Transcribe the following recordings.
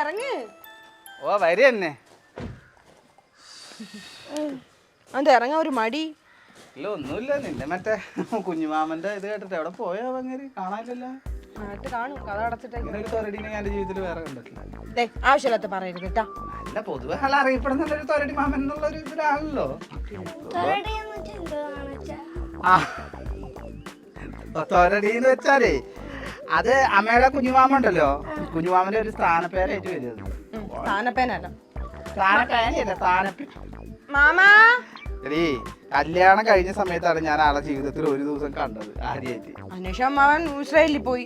ഇറങ്ങ്. ഓ വരെന്നെ അതെ ഇറങ്ങാ ഒരു മടി. ഇല്ല ഒന്നുമില്ല, നിന്റെ മറ്റേ കുഞ്ഞുമാമന്റെ ഇത് കേട്ടിട്ട് എവിടെ പോയാ അങ്ങനെ കാണാനില്ലല്ലോ. കാണും, കഥ അടച്ചിട്ടേക്ക്. ഒരു തൊരടിനെ ഞാൻ എന്റെ ജീവിതത്തിൽ വേറെ കണ്ടിട്ടില്ല. ആവശ്യമില്ലാത്ത പറയരുത് കേട്ടാ. അല്ല, പൊതുവെ ആൾ അറിയപ്പെടുന്ന ഒരു തൊരടി മാമൻ എന്നുള്ള ഒരു ഇതിലാണല്ലോ. തൊരടി എന്ന് വെച്ചാലേ അത് അമ്മയുടെ കുഞ്ഞുമാമ ഉണ്ടല്ലോ, കുഞ്ഞുമാമന്റെ ഒരു സ്ഥാനപ്പേരായിട്ട് വരുന്നത്. സ്ഥാനപ്പേനല്ല, സ്ഥാനപ്പേനല്ല, സ്ഥാനപ്പേ. മാമാ എടീ, കല്യാണം കഴിഞ്ഞ സമയത്താണ് ഞാൻ ആളെ ജീവിതത്തിൽ ഒരു ദിവസം കണ്ടത് ആദ്യമായിട്ട്. അന്വേഷണം മാമൻ ഇസ്രായേലിൽ പോയി.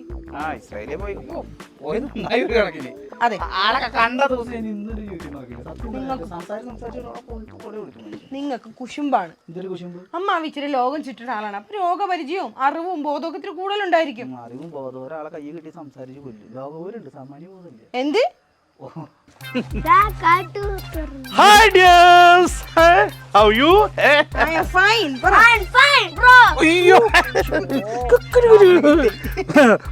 ഇസ്രായേലിൽ പോയി പോയി നന്നായി ഒരു കണക്കിന്. അതെ, ആളെ കണ്ട ദിവസം ഞാൻ ഇന്നൊരു യൂട്യൂബ് നിങ്ങൾക്ക് കുശുമ്പാണ്. അമ്മ ഇച്ചിരി ലോകം ചുറ്റുന്ന ആളാണ്. അപ്പൊ രോഗപരിചയവും അറിവും ബോധവും ഇത്തിരി കൂടുതലുണ്ടായിരിക്കും. അറിവും ബോധവും ഒരാളെ കൈ കിട്ടി സംസാരിച്ച് കൊല്ലും. ലോകപൂരുണ്ട്, സാമാന്യ ബോധമില്ല. എന്ത്? Hi dears, how are you? I am fine. Fine, bro. അയ്യോ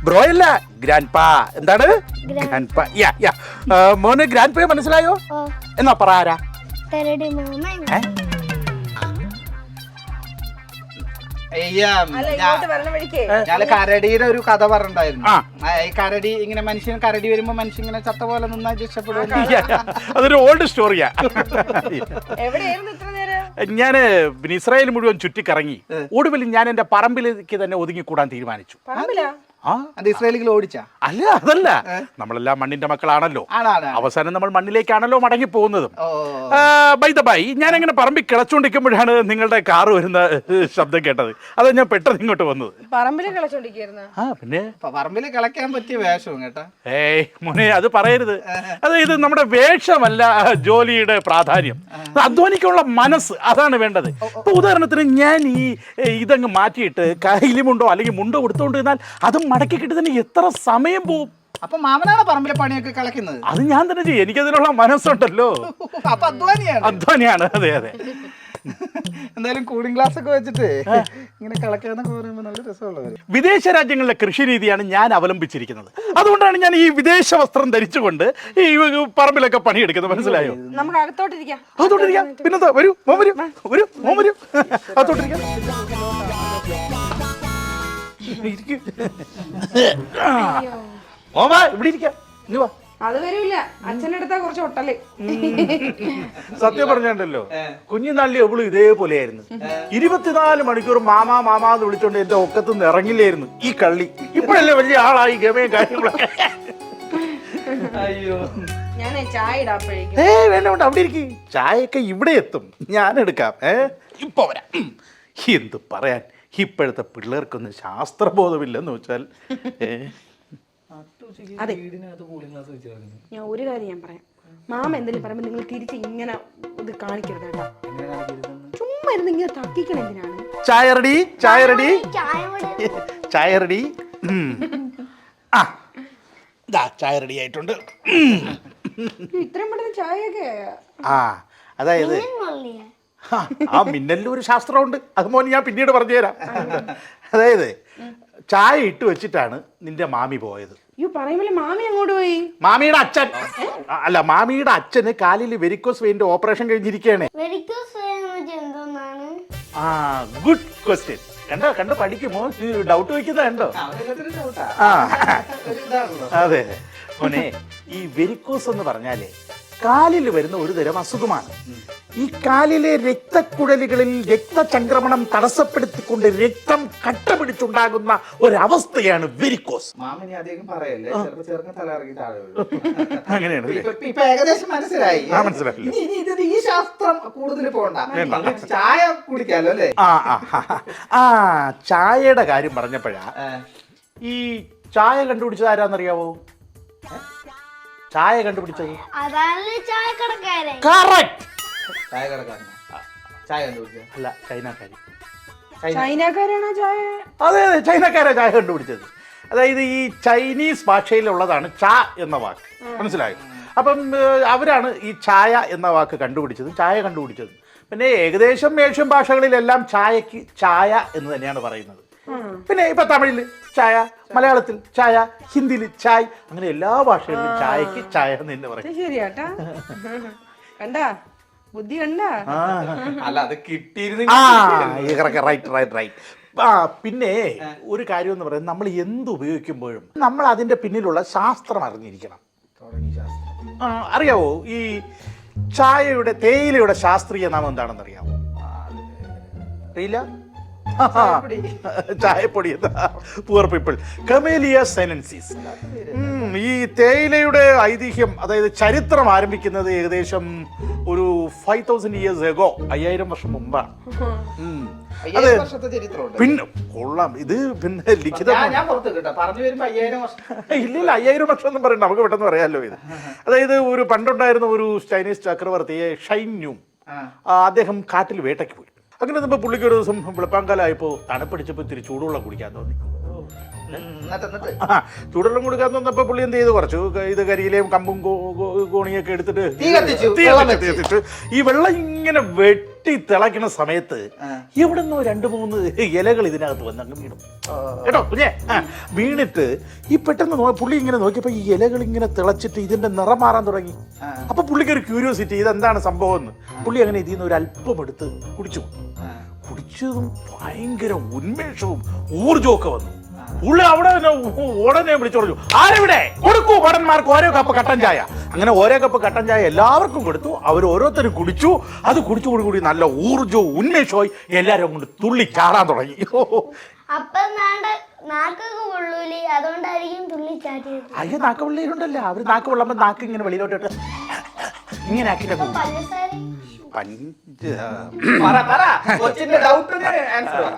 ബ്രോ അല്ല, ഗ്രാൻഡ്പാ. എന്താണ് ഗ്രാൻഡ്പാ? മോന് ഗ്രാൻഡ്പയെ മനസ്സിലായോ? എന്നാ പറ ആരാ? ഞാന് കരടിയുടെ ഒരു കഥ പറഞ്ഞിട്ടുണ്ടായിരുന്നു. ഈ കരടി ഇങ്ങനെ മനുഷ്യൻ കരടി വരുമ്പോ മനുഷ്യൻ ഇങ്ങനെ ചത്ത പോലെ നിന്നാ രക്ഷപ്പെടും. അതൊരു ഓൾഡ് സ്റ്റോറിയാ. എവിടെയായിരുന്നു ഇത്ര നേരം? ഞാന് ഇസ്രായേൽ മുഴുവൻ ചുറ്റിക്കറങ്ങി ഒടുവിൽ ഞാൻ എന്റെ പറമ്പിലേക്ക് തന്നെ ഒതുങ്ങിക്കൂടാൻ തീരുമാനിച്ചു. പറമ്പിലാ? ഇസ്രായേലികൾ ഓടിച്ചാ? അല്ല, അതല്ല, നമ്മളെല്ലാം മണ്ണിന്റെ മക്കളാണല്ലോ. അവസാനം നമ്മൾ മണ്ണിലേക്കാണല്ലോ മടങ്ങി പോകുന്നത്. ബൈ ദ ബൈ, ഞാൻ അങ്ങനെ പറമ്പിൽ കിളച്ചോണ്ടിരിക്കുമ്പോഴാണ് നിങ്ങളുടെ കാറ് വരുന്ന ശബ്ദം കേട്ടത്. അത് ഞാൻ പെട്ടെന്ന് ഇങ്ങോട്ട് വന്നത്. പറമ്പില് കിളച്ചോണ്ടിരിക്കുന്നു? പിന്നെ പറമ്പില് കിളയ്ക്കാൻ പറ്റിയ വേഷവും കേട്ടാ. ഏയ് മോനെ, അത് പറയരുത്. ഇത് നമ്മുടെ വേഷമല്ല ജോലിയുടെ പ്രാധാന്യം, അധ്വാനിക്കാനുള്ള മനസ്സ്, അതാണ് വേണ്ടത്. ഇപ്പൊ ഉദാഹരണത്തിന് ഞാൻ ഇതങ്ങ് മാറ്റിയിട്ട് കയ്യിലുമുണ്ടോ അല്ലെങ്കിൽ മുണ്ടോ കൊടുത്തോണ്ട് നിന്നാൽ അതും മടക്കി കിട്ടി തന്നെ എത്ര സമയം പോവും. അപ്പൊ മാമനാണ് പറമ്പിലെ പണിയൊക്കെ കളക്കുന്നത്? അത് ഞാൻ തന്നെ ചെയ്യും, എനിക്കതിനുള്ള മനസ്സുണ്ടല്ലോ. അപ്പൊ അധ്വാനിയാണ്. അതെ അതെ. എന്തായാലും കൂളിംഗ് ഗ്ലാസ് ഒക്കെ വെച്ചിട്ട് ഇങ്ങനെ കളക്കാന്നൊക്കെ പറയുമ്പോൾ നല്ല രസമുള്ളവര്. വിദേശ രാജ്യങ്ങളിലെ കൃഷി രീതിയാണ് ഞാൻ അവലംബിച്ചിരിക്കുന്നത്. അതുകൊണ്ടാണ് ഞാൻ ഈ വിദേശ വസ്ത്രം ധരിച്ചുകൊണ്ട് ഈ പറമ്പിലൊക്കെ പണിയെടുക്കുന്നത്. മനസ്സിലായോ? നമുക്ക് അകത്തോട്ടിരിക്കാം. അകത്തോട്ടിരിക്കാം. പിന്നെന്താ, വരൂ മോൻ, വരൂ മോൻ, വരൂ അകത്തോട്ടിരിക്കാം. ഓമാ, ഇവിടെ ഇരിക്കാം. അത് വരൂല, അച്ഛനെടുത്താ കുറച്ച് ഒട്ടല്. സത്യം പറഞ്ഞോ, കുഞ്ഞുനാളിൽ എവളും ഇതേപോലെയായിരുന്നു. 24 മണിക്കൂർ മാമാ മാമാന്ന് വിളിച്ചോണ്ട് എന്റെ ഒക്കത്തുനിന്ന് ഇറങ്ങില്ലായിരുന്നു ഈ കള്ളി. ഇപ്പോഴല്ലേ വലിയ ആളായി, ഗമയും കാര്യങ്ങളൊക്കെ. അയ്യോ, ഞാൻ ചായ ഇടാപ്പോഴേക്കും. വേണ്ട വേണ്ട, അവിടെ ഇരിക്കും. ചായയൊക്കെ ഇവിടെ എത്തും, ഞാൻ എടുക്കാം. ഇപ്പൊ വരാം. എന്ത് പറയാൻ, ഇപ്പോഴത്തെ പിള്ളേർക്കൊന്നും ശാസ്ത്രബോധമില്ലെന്ന് വെച്ചാൽ. അതെ, ഞാൻ ഒരു കാര്യം ഞാൻ പറയാം. മാമ എന്തെങ്കിലും പറയുമ്പോ നിങ്ങൾ തിരിച്ച് ഇങ്ങനെ ഇത് കാണിക്കരുത് കേട്ടോ. ചുമ്മാ ഇരുന്ന് ഇങ്ങനെ തക്കിക്കണ എന്തിനാണ്? ചായ റെഡി, ചായ റെഡി, ചായ റെഡി. ചായ റെഡി ആയിട്ടുണ്ട്. ഇത്രയും പെട്ടെന്ന് ചായയൊക്കെ? അതായത് ആ മിന്നലിൽ ഒരു ശാസ്ത്രമുണ്ട്, അത് മോന് ഞാൻ പിന്നീട് പറഞ്ഞു തരാം. അതായത് ചായ ഇട്ട് വെച്ചിട്ടാണ് നിന്റെ മാമി പോയത്. പറയുമ്പോൾ മാമി അങ്ങോട്ട് പോയി? മാമിയുടെ അച്ഛൻ അല്ല, മാമിയുടെ അച്ഛന് കാലിൽ വെരിക്കോസ് വെയിന്റെ ഓപ്പറേഷൻ കഴിഞ്ഞിരിക്കുകയാണ്. Good question. കണ്ടോ പഠിക്കുമോ? ഡൗട്ട് വയ്ക്കുന്നത് കണ്ടോ? അതെ മോനെ, ഈ വെരിക്കോസ് എന്ന് പറഞ്ഞാലേ കാലിൽ വരുന്ന ഒരു തരം അസുഖമാണ്. ഈ കാലിലെ രക്തക്കുഴലുകളിൽ രക്തചംക്രമണം തടസ്സപ്പെടുത്തിക്കൊണ്ട് രക്തം കട്ട പിടിച്ചുണ്ടാകുന്ന ഒരവസ്ഥയാണ് വെരിക്കോസ്. അങ്ങനെയാണ്. ഏകദേശം മനസ്സിലായി. മനസ്സിലായി. ഈ ശാസ്ത്രം കൂടുതൽ പോകണ്ട, ചായ കുടിക്കാലോ അല്ലേ? ചായയുടെ കാര്യം പറഞ്ഞപ്പോഴാ, ഈ ചായ കണ്ടുപിടിച്ചത് ആരാന്നറിയാവോ? ചായ കണ്ടുപിടിച്ചത്? അതാണ് ചായക്കടക്കാരൻ. കറക്റ്റ്. ചായ കടക്കാരനാ ചായ കണ്ടുപിടിച്ചത്? അല്ല, ചൈനക്കാരി. ചൈനക്കാരാണോ ചായ? അതെ അതെ, ചൈനക്കാരാ ചായ കണ്ടുപിടിച്ചത്. അതായത് ഈ ചൈനീസ് ഭാഷയിലുള്ളതാണ് ചാ എന്ന വാക്ക്, മനസ്സിലായോ? അപ്പം അവരാണ് ഈ ചായ എന്ന വാക്ക് കണ്ടുപിടിച്ചത്, ചായ കണ്ടുപിടിച്ചത്. പിന്നെ ഏകദേശം ഏഷ്യൻ ഭാഷകളിലെല്ലാം ചായക്ക് ചായ എന്ന് തന്നെയാണ് പറയുന്നത്. പിന്നെ ഇപ്പൊ തമിഴിൽ ചായ, മലയാളത്തിൽ ചായ, ഹിന്ദിയിൽ ചായ്, അങ്ങനെ എല്ലാ ഭാഷകളിലും ചായക്ക് ചായ എന്ന് തന്നെ പറയും. ശരിയാട്ടാ, കണ്ടാ ബുദ്ധി കണ്ടാ. അല്ല, അത് കിട്ടിയിരുന്നു. പിന്നെ ഒരു കാര്യം എന്ന് പറയുന്നത്, നമ്മൾ എന്ത് ഉപയോഗിക്കുമ്പോഴും നമ്മൾ അതിന്റെ പിന്നിലുള്ള ശാസ്ത്രം അറിഞ്ഞിരിക്കണം. അറിയാവോ ഈ ചായയുടെ, തേയിലയുടെ ശാസ്ത്രീയ നാമം എന്താണെന്ന് അറിയാമോ? അറിയില്ല? ചായപ്പൊടി. പൂർ പീപ്പിൾ, കമേലിയ സൈനൻസിസ്. ഈ തേയിലയുടെ ഐതിഹ്യം, അതായത് ചരിത്രം ആരംഭിക്കുന്നത് ഏകദേശം ഒരു 5000 years ago, 5000 വർഷം മുമ്പാണ്. അതെ, പിന്നെ കൊള്ളാം. ഇത് പിന്നെ ലിഖിതമാണ്. ഇല്ലില്ല, 5000 വർഷം എന്നും പറയണ്ട, നമുക്ക് പെട്ടെന്ന് പറയാമല്ലോ ഇത്. അതായത് ഒരു പണ്ടുണ്ടായിരുന്ന ഒരു ചൈനീസ് ചക്രവർത്തിയെ ഷൈന്യൂം, അദ്ദേഹം കാട്ടിൽ വേട്ടയ്ക്ക് പോയി. അങ്ങനെ നമ്മൾ പുള്ളിക്ക് ഒരു ദിവസം വെളുപ്പാങ്കാലായപ്പോൾ തണുപ്പടിച്ചപ്പോൾ ഇത്തിരി ചൂടുവെള്ളം കുടിക്കാൻ തോന്നി. ചൂടുവെള്ളം കൊടുക്കാൻ തോന്നപ്പോൾ പുള്ളി എന്ത് ചെയ്തു, കുറച്ചു ഇത് കരിയിലെയും കമ്പും കോണിയൊക്കെ എടുത്തിട്ട് തീ കത്തിച്ചു. ഈ വെള്ളം ഇങ്ങനെ വെട്ടി തിളയ്ക്കുന്ന സമയത്ത് എവിടെന്നോ 2-3 ഇലകൾ ഇതിനകത്ത് വന്ന് അങ്ങ് വീണു കേട്ടോ. കുഞ്ഞേ വീണിട്ട് ഈ പെട്ടെന്ന് പുള്ളി ഇങ്ങനെ നോക്കിയപ്പോൾ ഈ ഇലകൾ ഇങ്ങനെ തിളച്ചിട്ട് ഇതിന്റെ നിറം മാറാൻ തുടങ്ങി. അപ്പൊ പുള്ളിക്ക് ഒരു ക്യൂരിയോസിറ്റി, ഇതെന്താണ് സംഭവം എന്ന്. പുള്ളി അങ്ങനെ ഇതിൽ നിന്ന് ഒരു അല്പം എടുത്ത് കുടിച്ചതും ഭയങ്കര ഉന്മേഷവും ഊർജവും ഒക്കെ വന്നു. പുള്ളി അവിടെ ഉടനെ വിളിച്ചു പറഞ്ഞു, ആരെവിടെ കൊടുക്കൂ ഭടന്മാർക്ക് ഓരോ കപ്പ് കട്ടൻ ചായ. അങ്ങനെ ഓരോ കപ്പ് കട്ടൻ ചായ എല്ലാവർക്കും കൊടുത്തു. അവർ ഓരോരുത്തരും കുടിച്ചു. അത് കുടിച്ചുകൂടി നല്ല ഊർജവും ഉന്മേഷമായി എല്ലാവരും കൊണ്ട് തുള്ളി ചാടാൻ തുടങ്ങി. അയ്യോ, നാക്ക് വെള്ളിയിലുണ്ടല്ലോ, അവര് നാക്ക് വെള്ളമ്പോ നാക്ക് ഇങ്ങനെ വെളിയിലോട്ടിട്ട് ഇങ്ങനെ ആക്കിട്ട്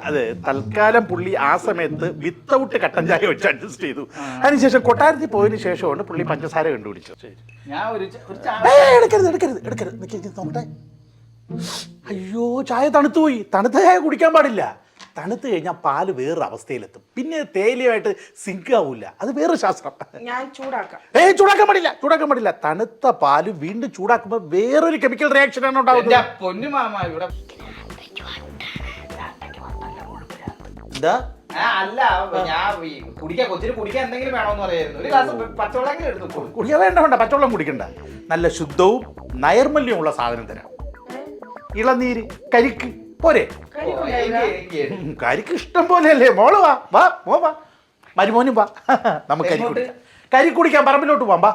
അതെ. തൽക്കാലം പുള്ളി ആ സമയത്ത് വിത്തൗട്ട് കട്ടൻ ചായ വെച്ച് അഡ്ജസ്റ്റ് ചെയ്തു. അതിനുശേഷം കൊട്ടാരത്തിൽ പോയതിനു ശേഷമാണ് പുള്ളി പഞ്ചസാര കണ്ടുപിടിച്ചത്. എടുക്കരുത് നോക്കട്ടെ. അയ്യോ, ചായ തണുത്തുപോയി. തണുത്ത ചായ കുടിക്കാൻ പാടില്ല. തണുത്ത് കഴിഞ്ഞാൽ പാല് വേറൊരു അവസ്ഥയിലെത്തും. പിന്നെ തേയിലയായിട്ട് സിങ്ക് ആവൂല. അത് വേറൊരു ശാസ്ത്രം. ചൂടാക്കാൻ പാടില്ല. തണുത്ത പാല് വീണ്ടും ചൂടാക്കുമ്പോൾ വേറൊരു കെമിക്കൽ റിയാക്ഷൻ ആണ് ഉണ്ടാവുന്നത്. എന്താ? കുടിക്കാൻ വേണ്ട, പച്ചവെള്ളം കുടിക്കണ്ട. നല്ല ശുദ്ധവും നൈർമല്യമുള്ള സാധനം തരാം. ഇളനീര്, കരിക്ക് പോരെ? കരിക്ക് ഇഷ്ടം പോലെയല്ലേ. മോള് വാ, മരുമോനും വാ, നമുക്ക് കരി കുടിക്കാൻ പറമ്പിലോട്ട് പോവാം. വാ.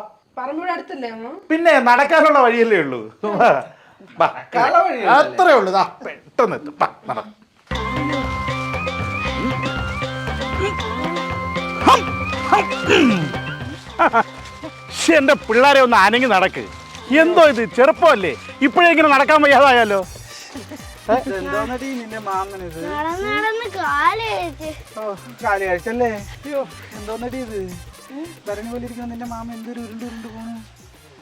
പിന്നെ നടക്കാനുള്ള വഴിയല്ലേ ഉള്ളൂ. അത്രേ ഉള്ളൂ. പെട്ടെന്ന് എത്തും. എന്റെ പിള്ളേരെ ഒന്ന് അനങ്ങി നടക്ക്. എന്തോ ഇത് ചെറുപ്പമല്ലേ, ഇപ്പോഴെങ്ങനെ നടക്കാൻ വയ്യാതായാലോ. നിന്റെ മാമനിത് കാല് കഴിച്ചല്ലേ? അയ്യോ, എന്തോന്നടി ഇത് ഭരണി പോലെ ഇരിക്കുന്ന നിന്റെ മാമ എന്തൊരു ഉരുണ്ട് പോണു.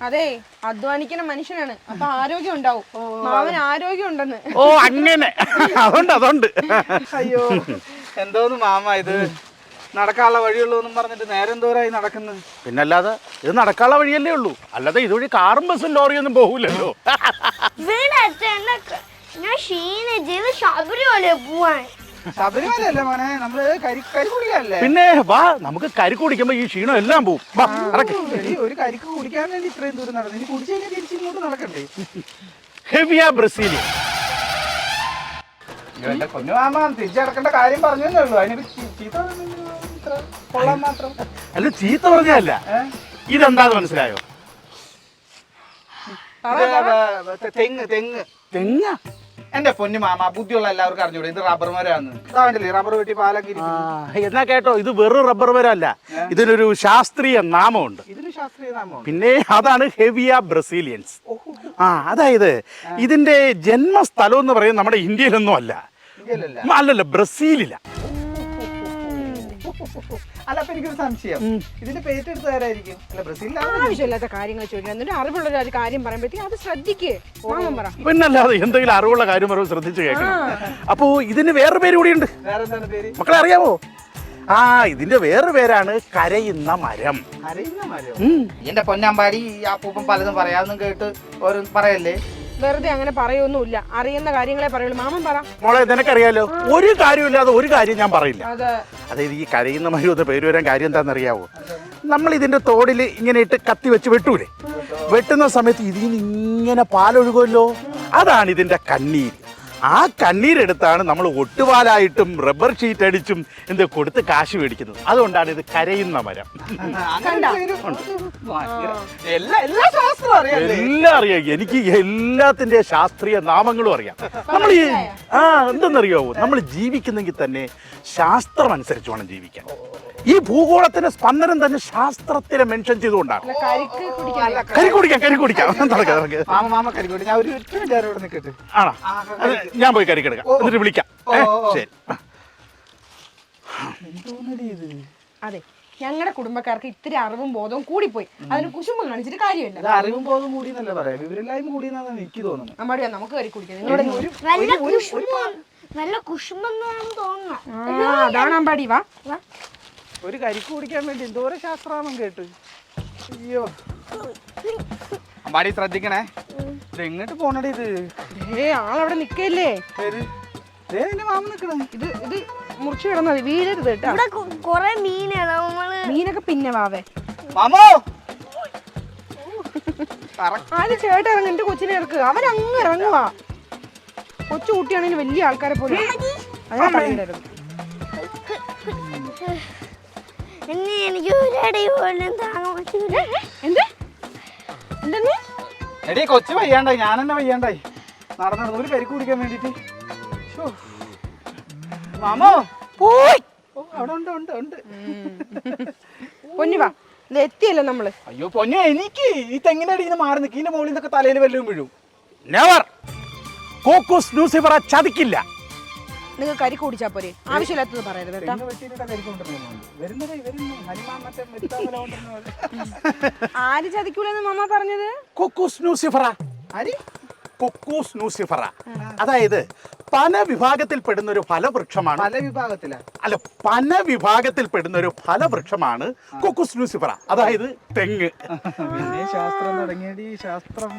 അതെ, അധ്വാനിക്കുന്ന മനുഷ്യനാണ്, അപ്പൊ ആരോഗ്യം ഉണ്ടാവും. മാമന് ആരോഗ്യം ഉണ്ടെന്ന്. ഓ അങ്ങനെ, അതുകൊണ്ട്. അയ്യോ, എന്തോന്ന് മാമ ഇത് നടക്കാനുള്ള വഴിയുള്ളൂ എന്നും പറഞ്ഞിട്ട് നേരം തോരായി നടക്കുന്നത്. പിന്നല്ലാതെ ഇത് നടക്കാനുള്ള വഴിയല്ലേ ഉള്ളൂ. അല്ലാതെ ഇതുവഴി കാറും ബസ്സും ലോറിയൊന്നും പോകൂലല്ലോ. ശബരിമലയല്ലേ മോനെ, നമ്മള് കരിക്ക് കുടിക്കാനല്ലേ? പിന്നെ വാ, നമുക്ക് കരിക്ക് കുടിക്കുമ്പോ ഈ ക്ഷീണം എല്ലാം പോവും. ഒരു കരിക്ക് കുടിക്കാൻ വേണ്ടി ഇത്രയും ദൂരം നടന്നു. ഇനി കുടിച്ചു കഴിഞ്ഞാൽ തിരിച്ചിങ്ങോട്ട് നടക്കണ്ടേ? ഹെവിയ ബ്രസീലിയൻ. എന്റെ പൊന്നുമാമ തിരിച്ചടക്കേണ്ട കാര്യം പറഞ്ഞേ ഉള്ളൂ. അതിനൊരു ചീത്ത കൊള്ളാൻ മാത്രം. അല്ല, ചീത്ത പറഞ്ഞല്ല. ഇതെന്താന്ന് മനസ്സിലായോ? തെങ്ങ. എന്റെ പൊന്നു മാമ, ബുദ്ധിയുള്ള എല്ലാവർക്കും അറിഞ്ഞൂടെ ഇത് റബ്ബർ മരമാണ്. ഇതാണ്ടല്ലേ റബ്ബർ വെട്ടി പാലൊക്കെ. എന്നാ കേട്ടോ, ഇത് വെറും റബ്ബർ മരമല്ല, ഇതിനൊരു ശാസ്ത്രീയ നാമമുണ്ട്. ഇതിന് ശാസ്ത്രീയ നാമം? പിന്നെ അതാണ് ഹെവിയ ബ്രസീലിയൻസ്. അതായത് ഇതിന്റെ ജന്മസ്ഥലം എന്ന് പറയുന്നത് നമ്മുടെ ഇന്ത്യയിലൊന്നും അല്ല. അല്ലല്ല, ബ്രസീലില. അല്ല അപ്പൊ എനിക്കൊരു സംശയം, ഇതിന്റെ പേറ്റ് എടുത്ത് തരായിരിക്കും? അല്ല ബ്രസീലിലാണ്. ആവശ്യമില്ലാത്ത കാര്യങ്ങൾ ചോദിക്കണം. എന്നിട്ട് അറിവുള്ള ഒരു കാര്യം പറയുമ്പോഴത്തേക്ക് അത് ശ്രദ്ധിക്കേ. മാമൻ പറ. പിന്നല്ലാതെ എന്തെങ്കിലും അറിവുള്ള കാര്യം പറയുമ്പോൾ ശ്രദ്ധിച്ച് കേൾക്കണം. അപ്പോ ഇതിന് വേറൊരു പേര് കൂടിയുണ്ട്. വേറെന്താണ് പേര്? മക്കളെ അറിയാമോ? ഇതിന്റെ വേറൊരു പേരാണ് കരയുന്ന മരം. കരയുന്ന മരം. എന്റെ പൊന്നമ്പാടി, ഈ അപ്പൂപ്പൻ പലതും പറയാമെന്നും കേട്ട് ഓരോന്ന് പറയല്ലേ. വെറുതെ അങ്ങനെ പറയൊന്നുമില്ല, അറിയുന്ന കാര്യങ്ങളെ പറയുള്ളൂ. മാമൻ പറ. മോളെ നിനക്കറിയാലോ, ഒരു കാര്യമില്ലാതെ ഒരു കാര്യം ഞാൻ പറയില്ല. അതെ. അതായത് ഈ കരയുന്ന മരം എന്ന് പേര് വരാൻ കാര്യം എന്താണെന്നറിയാവോ? നമ്മൾ ഇതിന്റെ തോടിൽ ഇങ്ങനെ ഇട്ട് കത്തി വെച്ച് വെട്ടൂലേ? വെട്ടുന്ന സമയത്ത് ഇതിൽ നിന്ന് ഇങ്ങനെ പാലൊഴുകുമല്ലോ, അതാണ് ഇതിന്റെ കണ്ണീര്. ആ കണ്ണീരെടുത്താണ് നമ്മൾ ഒട്ടുപാലായിട്ടും റബ്ബർ ഷീറ്റ് അടിച്ചും എന്ത് കൊടുത്ത് കാശ് മേടിക്കുന്നത്. അതുകൊണ്ടാണ് ഇത് കരയുന്ന മരം. എല്ലാം അറിയാം, എനിക്ക് എല്ലാത്തിന്റെ ശാസ്ത്രീയ നാമങ്ങളും അറിയാം. നമ്മൾ ഈ എന്തെന്നറിയാവോ, നമ്മൾ ജീവിക്കുന്നെങ്കിൽ തന്നെ ശാസ്ത്രം അനുസരിച്ച് വേണം ജീവിക്കാൻ. ഈ ഭൂഗോളത്തിന്റെ സ്പന്ദനം തന്നെ ശാസ്ത്രത്തിനെ മെൻഷൻ ചെയ്തുകൊണ്ടാണ്. കരി കുടിക്കാം. ആണോ? ഞാൻ പോയി കരിക്കെടുക്കാം, എന്നിട്ട് വിളിക്കാം. ശരി. അതെ, ഞങ്ങളുടെ കുടുംബക്കാർക്ക് ഇത്തിരി അറിവും ബോധവും കൂടിപ്പോയി. അതിന് കുശുമ്പ് കാണിച്ചിട്ട് കാര്യമില്ല. അറിവും ബോധം കൂടി എന്നല്ല പറയാം, വിവരമില്ലായ്മ കൂടി എന്നാണ് എനിക്ക് തോന്നുന്നത്. അമ്പാടിയാ, നമുക്ക് കരി കുടിക്കാം. നല്ല കുശുമ്പെന്നാണ് തോന്നുന്നത്. അതാണ് അമ്പാടി. വാ. ഒരു കരിക്ക് കുടിക്കാൻ വേണ്ടി എന്തോരം ശാസ്ത്രാമം കേട്ട്. അയ്യോ അമ്പാടി ശ്രദ്ധിക്കണേ. ഇത് എങ്ങോട്ട് പോണടേ ഇത്? ആളവിടെ നിക്കല്ലേ. മാമ നിക്കണേ. ഇത് മുറിച്ചു കിടന്നത് വീഴരുത് കേട്ടോ. ഇവിടെ കൊറേ മീനാണ്. മീനൊക്കെ പിന്നെ വാവേ. മാമോ ആദ്യം ചേട്ടാ ഇറങ്ങും, എന്റെ കൊച്ചിനെ ഇറക്കുക. അവനങ്ങ് ഇറങ്ങുവാ. കൊച്ചു കുട്ടിയാണെങ്കിൽ വലിയ ആൾക്കാരെ പോലെ. അതാ പറയണ്ടായിരുന്നു. എനിക്ക് ഒരടി പോലും താങ്ങാൻ പറ്റൂല. എന്തെന്ന്? എടീ കൊച്ചു വയ്യാണ്ടായി, ഞാൻ തന്നെ വയ്യാണ്ടായി. നടന്നു ഒരു കരിക്ക് കുടിക്കാൻ വേണ്ടിട്ട്. മാമോ പോയി. അവിടെ ഉണ്ട്. പൊന്നു വാ, ഇത് എത്തിയല്ലോ നമ്മള്. അയ്യോ പൊന്നു, എനിക്ക് ഈ തെങ്ങിനടി മാറി നിൽക്കി. ഇതിന്റെ മുകളിൽ നിന്നൊക്കെ തലയിൽ വല്ലതും വീഴും. നെവർ. കോക്കോസ് ലൂസിഫറ ചതിക്കില്ല. നിങ്ങൾ കരി കുടിച്ചാ പോരെ, ആവശ്യമില്ലാത്തത് പറയരുത് കേട്ടോ. ആര് ചതിക്കൂലെന്ന് മാമ പറഞ്ഞത്? കോക്കോസ് ലൂസിഫറ. കൊക്കൂസ് ലൂസിഫറ, അതായത് പന വിഭാഗത്തിൽപ്പെടുന്ന ഒരു ഫലവൃക്ഷമാണ്. അല്ല, പന വിഭാഗത്തിൽപ്പെടുന്ന ഒരു ഫലവൃക്ഷമാണ് കൊക്കൂസ് ലൂസിഫറ, അതായത് തെങ്ങ്. ശാസ്ത്രം തുടങ്ങിയടി ശാസ്ത്രം.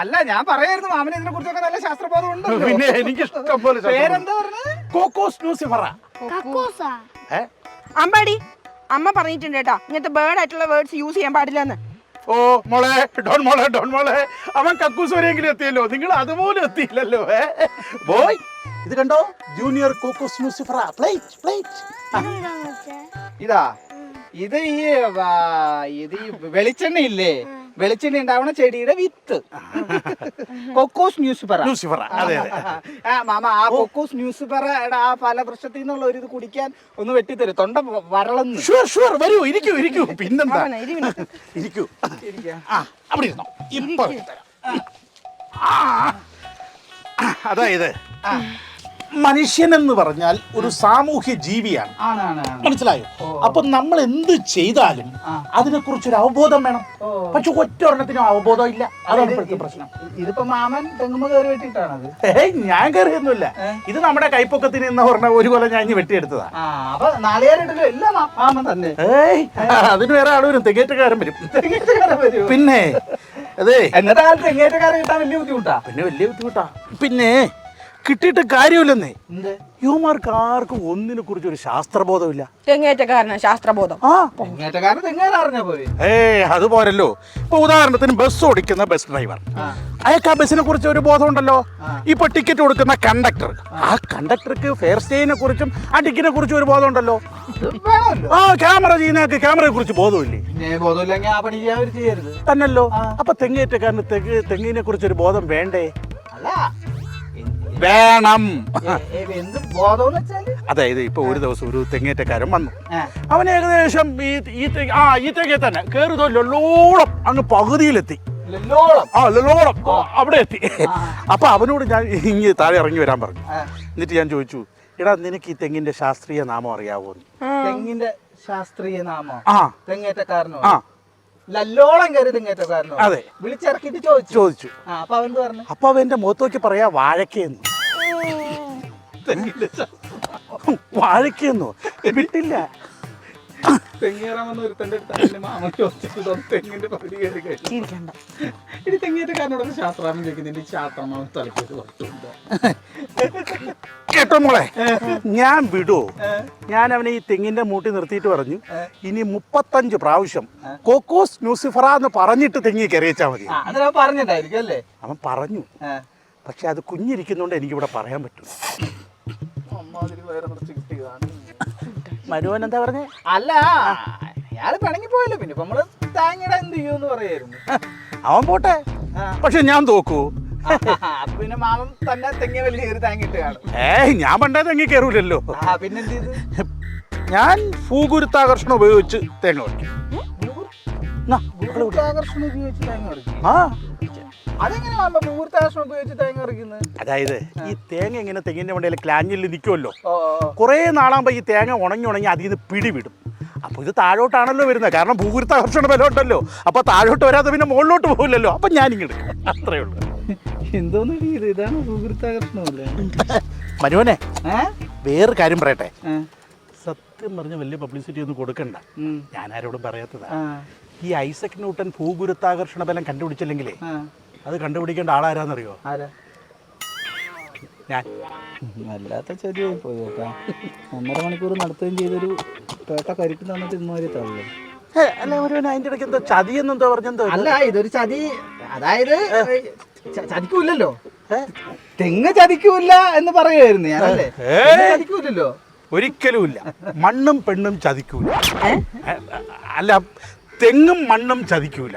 അല്ല, ഞാൻ പറയായിരുന്നു മാമന് ഇതിനെ കുറിച്ചൊക്കെ നല്ല ശാസ്ത്രബോധം ഉണ്ട്. പിന്നെ എനിക്ക് ഇഷ്ടം പോലെ. പേരെന്താ പറഞ്ഞത്? കോക്കോസ് ലൂസിഫറ. അമ്പാടി, അമ്മ പറഞ്ഞിട്ടുണ്ട് കേട്ടോ, ഇങ്ങനത്തെ ബേർഡ് ആയിട്ടുള്ള വേർഡ്സ് യൂസ് ചെയ്യാൻ പാടില്ലെന്ന്. ഓ മോളെ, ഡോൺ മോളെ, അവൻ കക്കൂസ് വരെയെങ്കിലും എത്തിയല്ലോ, നിങ്ങൾ അതുപോലെ എത്തിയില്ലല്ലോ. ബോയ്, ഇത് കണ്ടോ, ജൂനിയർ കോക്കോസ് ലൂസിഫറ. ഇതാ ഇത് ഈ വെളിച്ചെണ്ണ ഇല്ലേ, വെളിച്ചെണ്ണ ഉണ്ടാവണ ചെടിയുടെ വിത്ത്. Cocos nucifera. മാമ, ആ കൊക്കോസ് ന്യൂസിഫറയുടെ ആ ഫലവൃക്ഷത്തിൽ നിന്നുള്ള ഒരു ഇത് കുടിക്കാൻ ഒന്ന് വെട്ടിത്തരും, തൊണ്ട വരളന്ന്. ഷുവർ, വരൂ, ഇരിക്കൂ. പിന്നെന്താ, ഇരിക്കൂ. അവിടെ ഇരുന്നോ, ഇപ്പൊ അതായത് മനുഷ്യൻ എന്ന് പറഞ്ഞാൽ ഒരു സാമൂഹ്യ ജീവിയാണ്, മനസ്സിലായോ? അപ്പൊ നമ്മൾ എന്ത് ചെയ്താലും അതിനെ കുറിച്ചൊരു അവബോധം വേണം. പക്ഷെ ഒറ്റൊരെണ്ണത്തിനും അവബോധം ഇല്ല, അതാണ് ഇപ്പോഴത്തെ പ്രശ്നം. ഇതിപ്പോ മാമൻ തെങ്ങുമ്പോ കയറി വെട്ടിട്ടാണത്? ഞാൻ കയറിയൊന്നുമില്ല, ഇത് നമ്മുടെ കൈപ്പൊക്കത്തിന് നിന്ന് പറഞ്ഞ ഒരു കൊല്ലം ഞാൻ ഇനി വെട്ടിയെടുത്തതാ. അപ്പൊ നാളികേരട്ടില്ലോ എല്ലാം മാമൻ തന്നെ? അതിന് വേറെ ആൾ വരും, തെങ്ങേറ്റക്കാരൻ വരും. പിന്നെ അതെ, എന്നത്തെ കാലത്ത് തെങ്ങേറ്റക്കാരൻ കിട്ടാൻ വലിയ ബുദ്ധിമുട്ടാ. വലിയ ബുദ്ധിമുട്ടാ. പിന്നെ കിട്ടിയിട്ട് കാര്യമില്ലെന്നേ, യുവമാർക്ക് ആർക്കും ഒന്നിനെ കുറിച്ച് ഒരു ശാസ്ത്രബോധമില്ല. തെങ്ങേറ്റക്കാരനാ ശാസ്ത്രബോധം. അത് പോരല്ലോ. ഇപ്പൊ ഉദാഹരണത്തിന് ബസ് ഓടിക്കുന്ന ബസ് ഡ്രൈവർ, അയാൾക്ക് ആ ബസ്സിനെ കുറിച്ച് ഒരു ബോധം ഉണ്ടല്ലോ. ഇപ്പൊ ടിക്കറ്റ് കൊടുക്കുന്ന കണ്ടക്ടർ, ആ കണ്ടക്ടർക്ക് ഫെയർ സ്റ്റേജിനെ കുറിച്ചും ആ ടിക്കറ്റിനെ കുറിച്ചും ഒരു ബോധം ഉണ്ടല്ലോ. ക്യാമറ ചെയ്യുന്നയാൾക്ക് ക്യാമറയെ കുറിച്ച് ബോധമില്ലേ? തന്നല്ലോ. അപ്പൊ തെങ്ങേറ്റക്കാരന് തെങ്ങിനെ കുറിച്ചൊരു ബോധം വേണ്ടേ? വേണം. അതായത് ഇപ്പൊ ഒരു ദിവസം ഒരു തെങ്ങേറ്റക്കാരൻ വന്നു, അവൻ ഏകദേശം ഈ തെങ്ങേ തന്നെ കേറുതോളം അങ്ങ് പകുതിയിലെത്തി. അവിടെ എത്തി. അപ്പൊ അവനോട് ഞാൻ ഇങ്ങ് താഴെ ഇറങ്ങി വരാൻ പറഞ്ഞു. എന്നിട്ട് ഞാൻ ചോദിച്ചു, എടാ നിനക്ക് ഈ തെങ്ങിന്റെ ശാസ്ത്രീയ നാമം അറിയാവോ? തെങ്ങിന്റെ ശാസ്ത്രീയ നാമോ? ആ തെങ്ങേറ്റക്കാരനോ? ആ ലല്ലോളം കയറി തെങ്ങേറ്റക്കാരനോ? അതെ. വിളിച്ചിറക്കിട്ട് ചോദിച്ചു. അപ്പൊ അവൻ പറഞ്ഞു അപ്പൊ അവന്റെ മുഖത്ത് നോക്കി പറയാ വാഴക്കെന്ന്. വാഴക്കെന്നോ വിട്ടില്ല. തെങ്ങേറാൻ വന്ന ഒരുത്തന്റെ അടുത്ത് മാമ ചോദിച്ചിട്ട് തെങ്ങിന്റെ പകുതി കയറി കഴിഞ്ഞു. ചിരിക്കണ്ട. ഇനി തെങ്ങേറ്റക്കാരനോടൊക്കെ ശാസ്ത്രാമം ചോദിക്കുന്നുണ്ട്. ശാസ്ത്രമാവും തലയ്ക്ക് പുറത്തുണ്ട്. കേട്ടോ മോളെ, ഞാൻ വിടൂ. ഞാൻ അവനെ ഈ തെങ്ങിന്റെ മൂട്ടി നിർത്തിയിട്ട് പറഞ്ഞു, ഇനി 35 പ്രാവശ്യം കോക്കോസ് ന്യൂസിഫറ എന്ന് പറഞ്ഞിട്ട് തെങ്ങി കയറിയച്ചാ മതി. അതിനാ പറഞ്ഞിട്ടായിരിക്കും അല്ലേ? അവൻ പറഞ്ഞു. പക്ഷെ അത് കുഞ്ഞിരിക്കുന്നോണ്ട് എനിക്കിവിടെ പറയാൻ പറ്റും. മരുവൻ എന്താ പറഞ്ഞേ? അല്ല, അയാള് പിണങ്ങി പോയല്ലോ. പിന്നെ ഇപ്പൊ നമ്മള് തേങ്ങയുടെ എന്ത് ചെയ്യൂന്ന് പറയായിരുന്നു. അവൻ പോട്ടെ, പക്ഷെ ഞാൻ തോക്കൂ. പിന്നെ മാമൻ തന്നെ തെങ്ങ വലിയ കയറി തേങ്ങിട്ട് കാണും. ഞാൻ പണ്ടേ തെങ്ങി കയറൂലല്ലോ. പിന്നെ എന്ത് ചെയ്ത്? ഞാൻ ഭൂഗുരുത്താകർഷണം ഉപയോഗിച്ച് തേങ്ങ വയ്ക്കും. ഭൂഗുരുത്താകർഷണം ഉപയോഗിച്ച് തേങ്ങ പറിക്കും? ആ, അതെങ്ങനെ മാമ ഭൂഗുരുത്താകർഷണം ഉപയോഗിച്ച് തേങ്ങ പറിക്കുന്നത്? അതായത് ഈ തേങ്ങ ഇങ്ങനെ തെങ്ങിന്റെ മണ്ടയിൽ ക്ലാഞ്ചിൽ നിൽക്കുമല്ലോ. കുറേ നാളാകുമ്പോ ഈ തേങ്ങ ഉണങ്ങി അതിൽ നിന്ന് പിടിവിടും. അപ്പൊ ഇത് താഴോട്ടാണല്ലോ വരുന്നത്, കാരണം ഭൂഗുരുത്താകർഷണ ബലം ഉണ്ടല്ലോ. അപ്പൊ താഴോട്ട് വരാതെ പിന്നെ മുകളിലോട്ട് പോകില്ലല്ലോ. അപ്പൊ ഞാനിങ്ങ് അത്രേ ഉള്ളൂ. എന്തോന്ന് ഇതാണ് ഭൂഗുരുത്താകർഷണമല്ലേ? മനുവനെ, വേറൊരു കാര്യം പറയട്ടെ. സത്യം പറഞ്ഞ വലിയ പബ്ലിസിറ്റി ഒന്നും കൊടുക്കണ്ട, ഞാൻ ആരോടും പറയാത്തതാ. ഈ ഐസക് ന്യൂട്ടൻ ഭൂഗുരുത്താകർഷണ ബലം കണ്ടുപിടിച്ചില്ലെങ്കിലേ അത് കണ്ടുപിടിക്കേണ്ട ആളാരാന്നറിയോ? ഞാൻ. വല്ലാത്ത ചതിയായി പോയി കേട്ടാ. 1.5 മണിക്കൂർ നടത്തുകയും ചെയ്തൊരു പേട്ട കരിക്ക് തന്നിട്ട് ഇന്നുവരെ തള്ളു. അല്ല ഒരുവൻ അതിന്റെ ഇടയ്ക്ക് എന്തോ ചതിയെന്നെന്തോ പറഞ്ഞെന്തോ? അല്ല, ഇതൊരു ചതി. അതായത് ചതിക്കൂല്ലോ, തെങ്ങ് ചതിക്കൂല്ല എന്ന് പറയുമായിരുന്നു ഞാനല്ലേ? ചതിക്കൂലല്ലോ, ഒരിക്കലുമില്ല. മണ്ണും പെണ്ണും ചതിക്കൂല. അല്ല, തെങ്ങും മണ്ണും ചതിക്കൂല.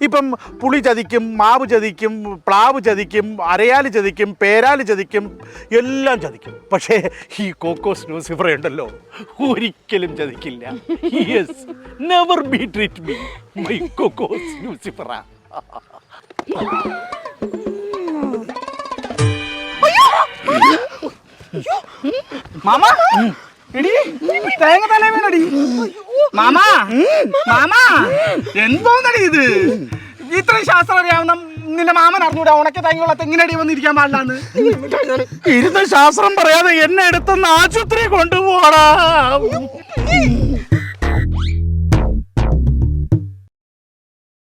ഇപ്പം പുളി ചതിക്കും, മാവ് ചതിക്കും, പ്ലാവ് ചതിക്കും, അരയാല് ചതിക്കും, പേരാല് ചതിക്കും, എല്ലാം ചതിക്കും. പക്ഷേ ഈ കോക്കോസ് ന്യൂസിഫറ ഉണ്ടല്ലോ, ഒരിക്കലും ചതിക്കില്ല. Yes, never beat me my Cocos nucifera. മാമ തേങ്ങ തലേ വീണടി. മാമ എന്തോന്നടി ഇത്? ഇത്രയും ശാസ്ത്രം അറിയാവുന്ന നിന്റെ മാമൻ അറിഞ്ഞൂടാ ഉണക്ക തേങ്ങയുള്ള തെങ്ങിനടി വന്നിരിക്കാൻ പാടില്ലാന്ന്? ഇരുന്ന് ശാസ്ത്രം പറയാതെ എന്നെ എടുത്തൊന്ന് ആശുപത്രി കൊണ്ടുപോടാ.